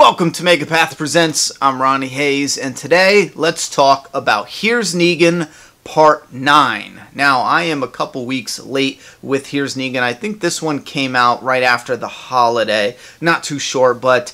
Welcome to Megapath Presents. I'm Ronnie Hayes, and today let's talk about Here's Negan Part 9. Now, I am a couple weeks late with Here's Negan. I think this one came out right after the holiday. Not too sure, but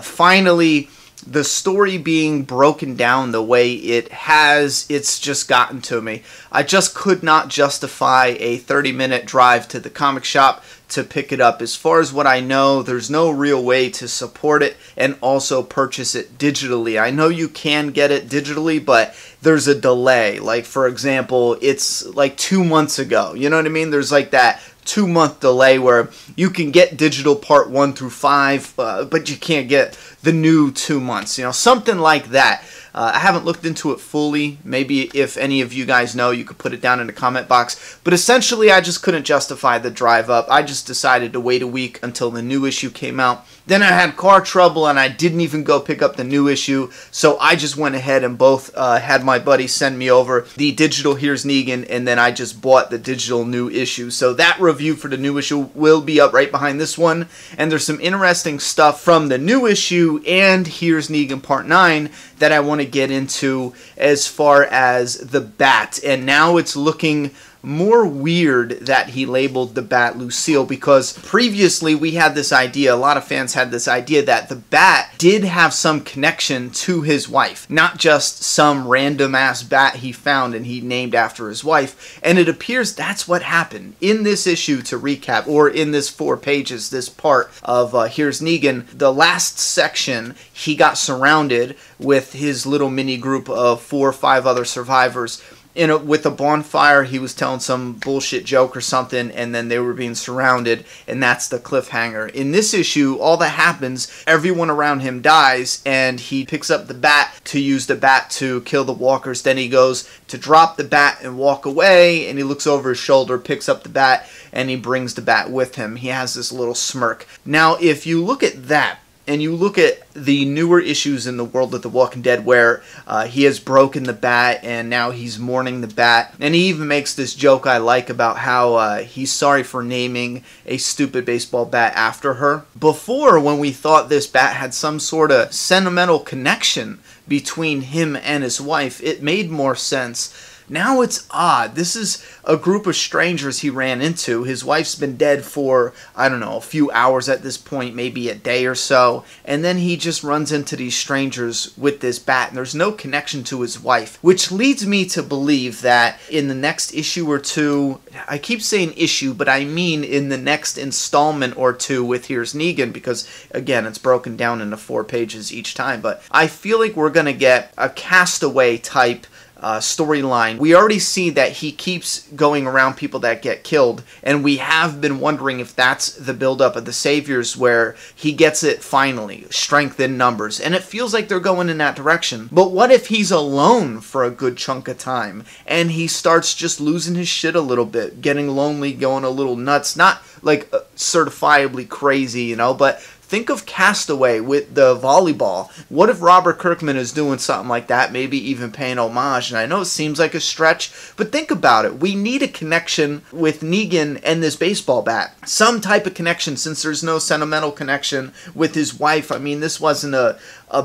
finally, the story being broken down the way it has, it's just gotten to me. I just could not justify a 30-minute drive to the comic shop to pick it up. As far as what I know, there's no real way to support it and also purchase it digitally. I know you can get it digitally, but there's a delay. Like, for example, it's like 2 months ago. You know what I mean? There's like that 2-month delay where you can get digital part 1 through 5, but you can't get the new 2 months. You know, something like that. I haven't looked into it fully. Maybe if any of you guys know, you could put it down in the comment box. But essentially, I just couldn't justify the drive up. I just decided to wait a week until the new issue came out. Then I had car trouble, and I didn't even go pick up the new issue. So I just went ahead and both had my buddy send me over the digital Here's Negan, and then I just bought the digital new issue. So that review for the new issue will be up right behind this one. And there's some interesting stuff from the new issue and Here's Negan Part 9 that I want to get into as far as the bat. And now it's looking more weird that he labeled the bat Lucille, because previously we had this idea, a lot of fans had this idea that the bat did have some connection to his wife, not just some random ass bat he found and he named after his wife. And it appears that's what happened in this issue. To recap, or in this 4 pages, this part of Here's Negan, the last section, he got surrounded with his little mini group of 4 or 5 other survivors. With a bonfire, he was telling some bullshit joke or something, and then they were being surrounded, and that's the cliffhanger. In this issue, all that happens, everyone around him dies, and he picks up the bat to use the bat to kill the walkers. Then he goes to drop the bat and walk away, and he looks over his shoulder, picks up the bat, and he brings the bat with him. He has this little smirk. Now, if you look at that, and you look at the newer issues in the world of The Walking Dead where he has broken the bat and now he's mourning the bat. And he even makes this joke I like about how he's sorry for naming a stupid baseball bat after her. Before, when we thought this bat had some sort of sentimental connection between him and his wife, it made more sense. Now it's odd. This is a group of strangers he ran into. His wife's been dead for, I don't know, a few hours at this point, maybe a day or so. And then he just runs into these strangers with this bat. And there's no connection to his wife, which leads me to believe that in the next issue or two, I keep saying issue, but I mean in the next installment or two with Here's Negan, because again, it's broken down into 4 pages each time. But I feel like we're going to get a Castaway type storyline. We already see that he keeps going around people that get killed, and we have been wondering if that's the buildup of the Saviors, where he gets it finally, strength in numbers, and it feels like they're going in that direction. But what if he's alone for a good chunk of time, and he starts just losing his shit a little bit, getting lonely, going a little nuts, not like certifiably crazy, you know, but think of Castaway with the volleyball. What if Robert Kirkman is doing something like that, maybe even paying homage? And I know it seems like a stretch, but think about it. We need a connection with Negan and this baseball bat. Some type of connection, since there's no sentimental connection with his wife. I mean, this wasn't a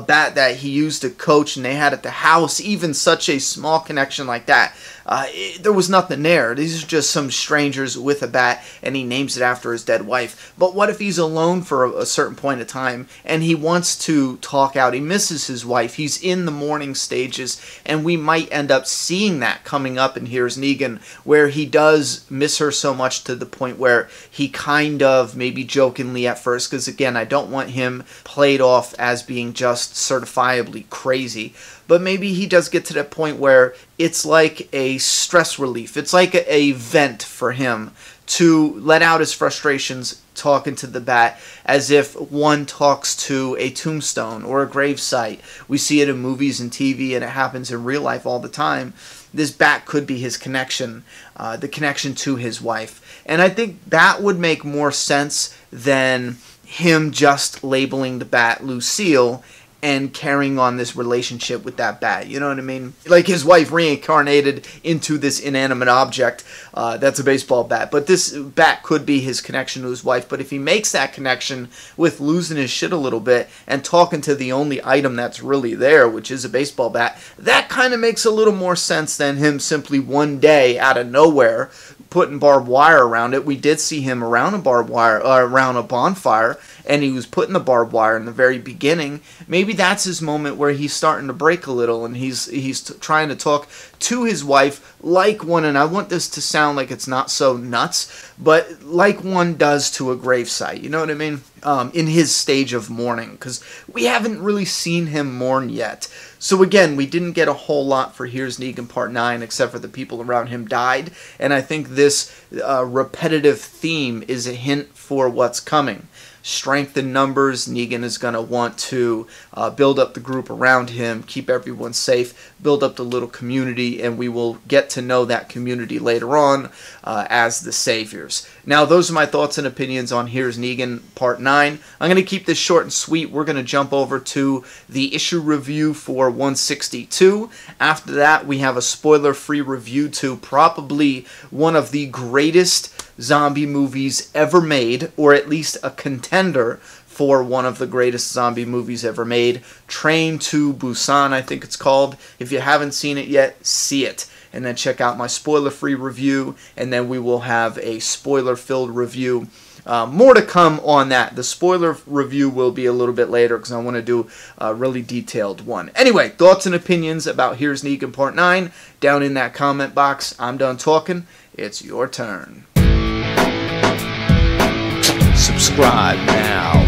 bat that he used to coach and they had at the house. Even such a small connection like that, there was nothing there. These are just some strangers with a bat, and he names it after his dead wife. But what if he's alone for a certain point of time and he wants to talk out? He misses his wife. He's in the mourning stages, and we might end up seeing that coming up in Here's Negan, where he does miss her so much to the point where he kind of, maybe jokingly at first, because again, I don't want him played off as being just certifiably crazy, but maybe he does get to that point where it's like a stress relief. It's like a vent for him to let out his frustrations talking to the bat, as if one talks to a tombstone or a gravesite. We see it in movies and TV, and it happens in real life all the time. This bat could be his connection, the connection to his wife. And I think that would make more sense than him just labeling the bat Lucille and carrying on this relationship with that bat. You know what I mean? Like his wife reincarnated into this inanimate object that's a baseball bat. But this bat could be his connection to his wife. But if he makes that connection with losing his shit a little bit and talking to the only item that's really there, which is a baseball bat, that kind of makes a little more sense than him simply one day out of nowhere putting barbed wire around it. We did see him around a barbed wire, around a bonfire, and he was putting the barbed wire in the very beginning. Maybe that's his moment where he's starting to break a little, and he's trying to talk to his wife like one, and I want this to sound like it's not so nuts, but like one does to a gravesite. You know what I mean? In his stage of mourning, because we haven't really seen him mourn yet. So again, we didn't get a whole lot for Here's Negan Part 9, except for the people around him died, and I think this repetitive theme is a hint for what's coming. Strength in numbers. Negan is going to want to build up the group around him, keep everyone safe, build up the little community, and we will get to know that community later on as the saviors. Now, those are my thoughts and opinions on Here's Negan Part 9. I'm going to keep this short and sweet. We're going to jump over to the issue review for 162. After that, we have a spoiler-free review to probably one of the greatest zombie movies ever made, or at least a contender for one of the greatest zombie movies ever made. Train to Busan, I think it's called. If you haven't seen it yet, see it. And then check out my spoiler-free review, and then we will have a spoiler-filled review. More to come on that. The spoiler review will be a little bit later because I want to do a really detailed one. Anyway, thoughts and opinions about Here's Negan Part 9 down in that comment box. I'm done talking. It's your turn. Subscribe now.